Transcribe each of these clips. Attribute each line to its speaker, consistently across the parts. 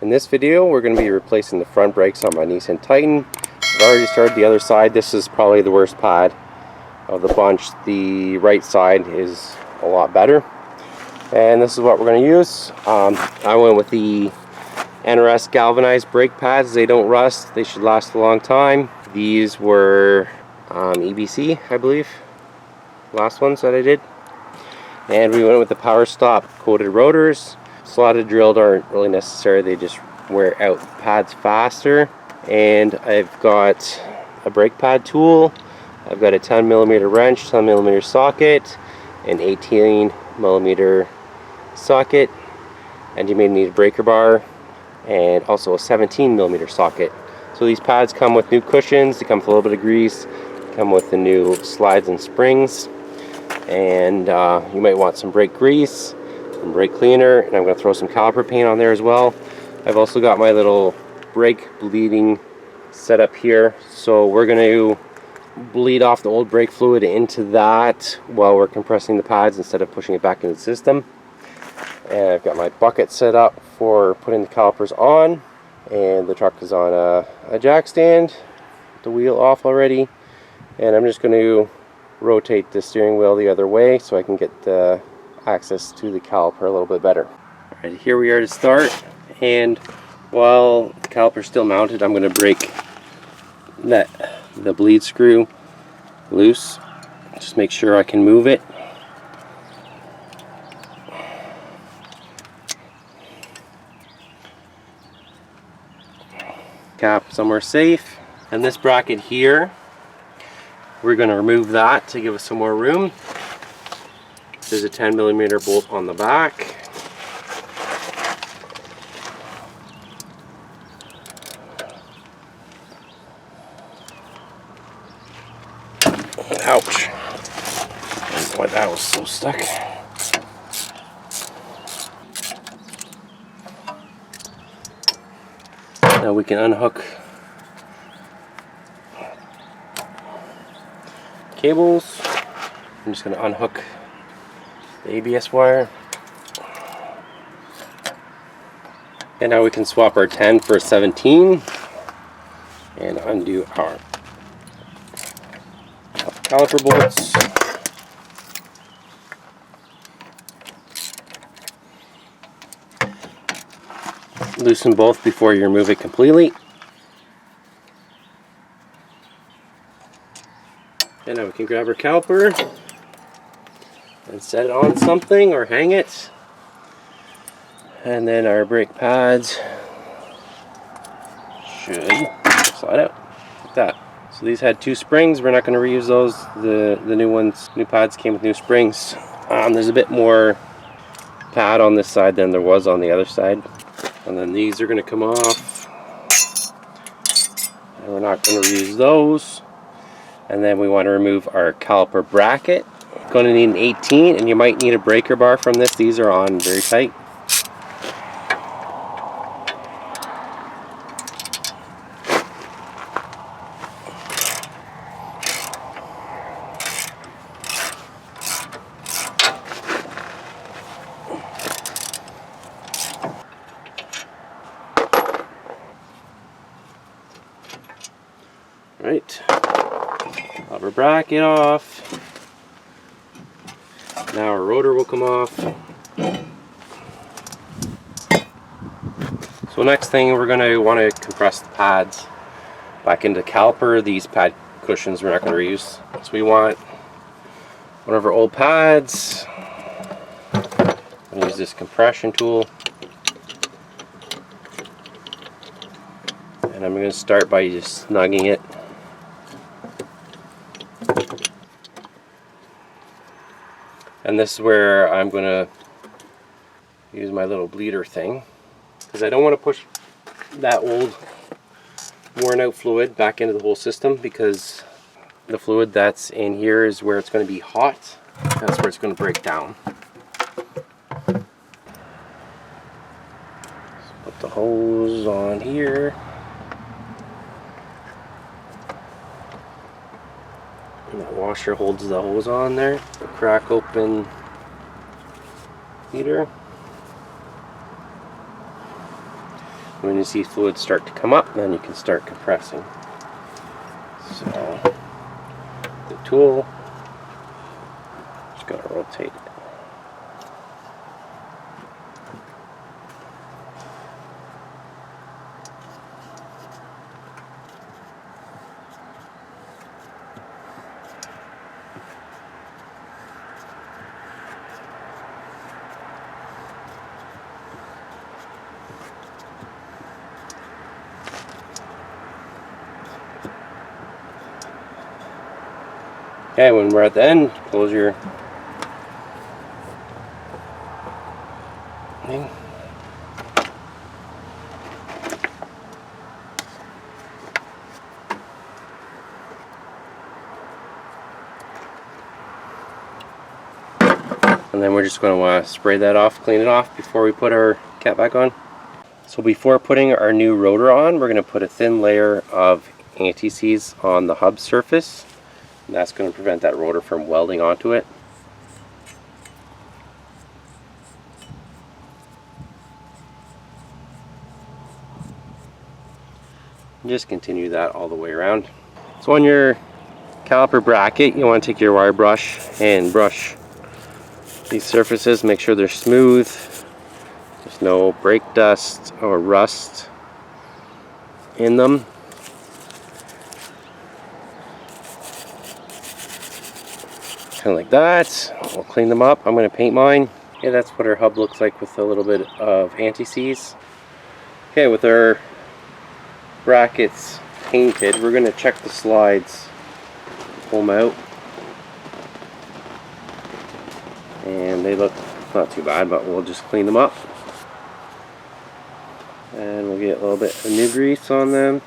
Speaker 1: In this video, we're going to be replacing the front brakes on my Nissan Titan. I've already started the other side. This is probably the worst pad of the bunch. The right side is a lot better. And this is what we're going to use. I went with the NRS galvanized brake pads. They don't rust. They should last a long time. These were EBC, I believe. Last ones that I did. And we went with the Power Stop coated rotors. Slotted drilled aren't really necessary, they just wear out pads faster. And I've got a brake pad tool, I've got a 10mm wrench, 10mm socket, an 18mm socket, and you may need a breaker bar, and also a 17mm socket. So these pads come with new cushions, they come with a little bit of grease, they come with the new slides and springs, and you might want some brake grease, some brake cleaner, and I'm going to throw some caliper paint on there as well. I've also got my little brake bleeding set up here, so we're going to bleed off the old brake fluid into that while we're compressing the pads instead of pushing it back into the system. And I've got my bucket set up for putting the calipers on, and the truck is on a jack stand, the wheel off already, and I'm just going to rotate the steering wheel the other way so I can get the access to the caliper a little bit better. Alright, here we are to start, and while the caliper is still mounted, I'm going to break the bleed screw loose. Just make sure I can move it. Cap somewhere safe, and this bracket here, we're going to remove that to give us some more room. There's a 10mm bolt on the back. Ouch. I don't know why that was so stuck. Now we can unhook cables. I'm just going to unhook the ABS wire. And now we can swap our 10 for a 17 and undo our caliper bolts. Loosen both before you remove it completely. And now we can grab our caliper and set it on something or hang it. And then our brake pads should slide out like that. So these had 2 springs. We're not going to reuse those. The new pads came with new springs. There's a bit more pad on this side than there was on the other side. And then these are going to come off. And we're not going to reuse those. And then we want to remove our caliper bracket. Going to need an 18, and you might need a breaker bar from this. These are on very tight. Right, rubber bracket off. Now our rotor will come off. So next thing, we're going to want to compress the pads back into the caliper. These pad cushions we're not going to reuse. So we want one of our old pads. I'm going to use this compression tool. And I'm going to start by just snugging it. And this is where I'm going to use my little bleeder thing, because I don't want to push that old worn out fluid back into the whole system, because the fluid that's in here is where it's going to be hot. That's where it's going to break down. Let's put the hose on here. And that washer holds the hose on there. Crack open heater. When you see fluid start to come up, then you can start compressing. So the tool, just going to rotate it. Okay, when we're at the end, close your thing. And then we're just going to spray that off, clean it off before we put our cap back on. So before putting our new rotor on, we're going to put a thin layer of anti-seize on the hub surface. And that's going to prevent that rotor from welding onto it. And just continue that all the way around. So on your caliper bracket, you want to take your wire brush and brush these surfaces, make sure they're smooth. There's no brake dust or rust in them. Kind of like that. We'll clean them up. I'm going to paint mine. Okay, that's what our hub looks like with a little bit of anti-seize. Okay, with our brackets painted, we're going to check the slides. Pull them out. And they look not too bad, but we'll just clean them up. And we'll get a little bit of new grease on them.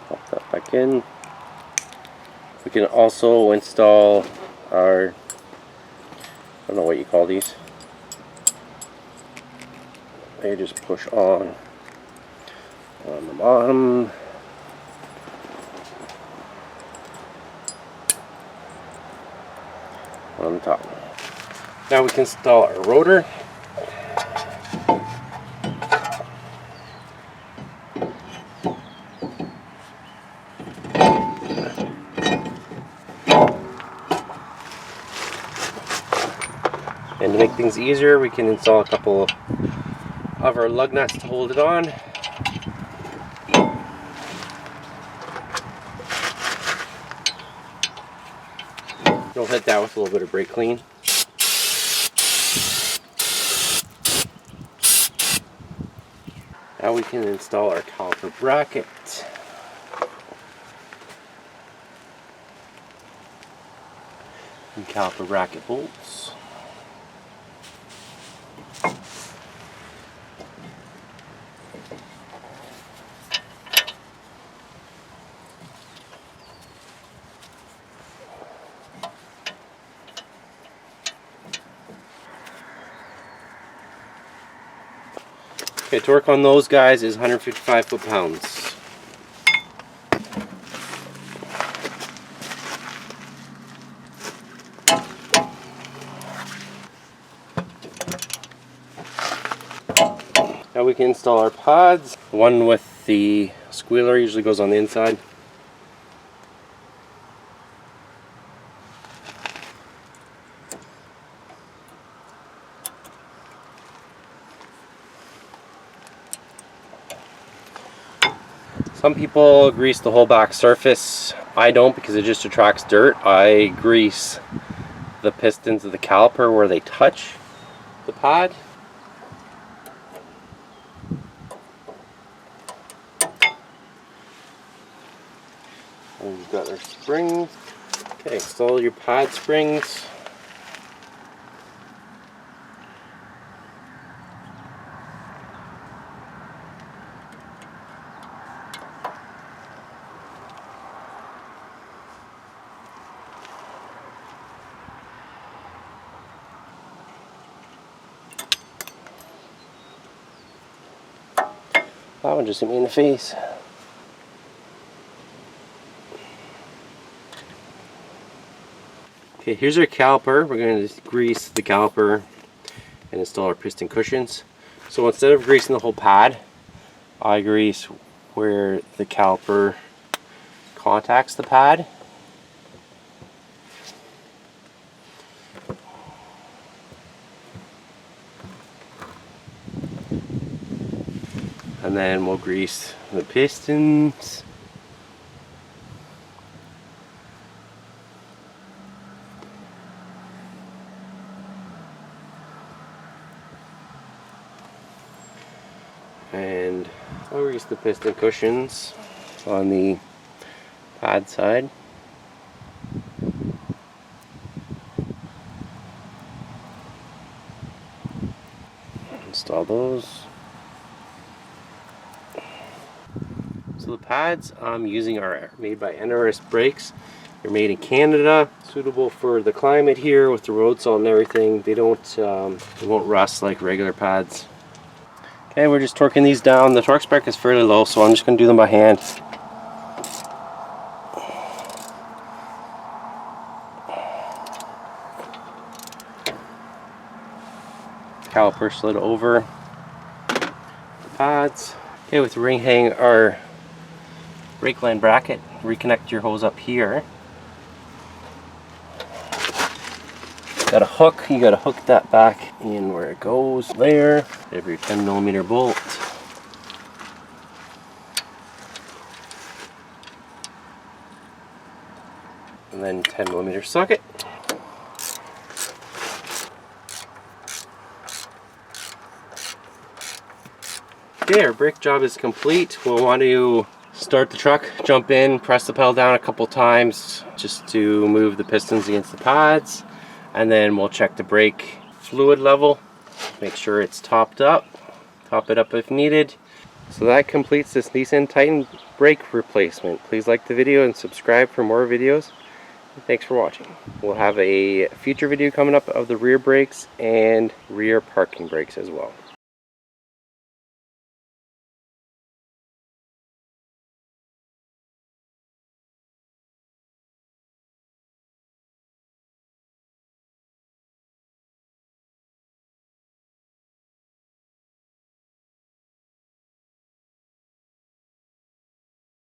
Speaker 1: Pop that back in. We can also install our, I don't know what you call these. They just push on the bottom. On the top. Now we can install our rotor. And to make things easier, we can install a couple of our lug nuts to hold it on. We'll hit that with a little bit of brake clean. Now we can install our caliper bracket. And caliper bracket bolts. Okay, torque on those guys is 155 foot-pounds. Now we can install our pods. One with the squealer usually goes on the inside. Some people grease the whole back surface. I don't, because it just attracts dirt. I grease the pistons of the caliper where they touch the pad. And we've got our springs. Okay, install your pad springs. That one just hit me in the face. Okay, here's our caliper. We're going to grease the caliper and install our piston cushions. So instead of greasing the whole pad, I grease where the caliper contacts the pad. And then we'll grease the pistons. And I'll grease the piston cushions on the pad side. Install those. So the pads I'm using are made by NRS Brakes. They're made in Canada, suitable for the climate here with the road salt and everything. They won't rust like regular pads. Okay, we're just torquing these down. The torque spec is fairly low, so I'm just going to do them by hand. Caliper slid over the pads. Okay, with the ring hang our brake line bracket, reconnect your hose up here. Got a hook, you got to hook that back in where it goes there. Every 10mm bolt. And then 10mm socket. Okay, our brake job is complete. We'll want to start the truck, jump in, press the pedal down a couple times just to move the pistons against the pads. And then we'll check the brake fluid level, make sure it's topped up, top it up if needed. So that completes this Nissan Titan brake replacement. Please like the video and subscribe for more videos. Thanks for watching. We'll have a future video coming up of the rear brakes and rear parking brakes as well.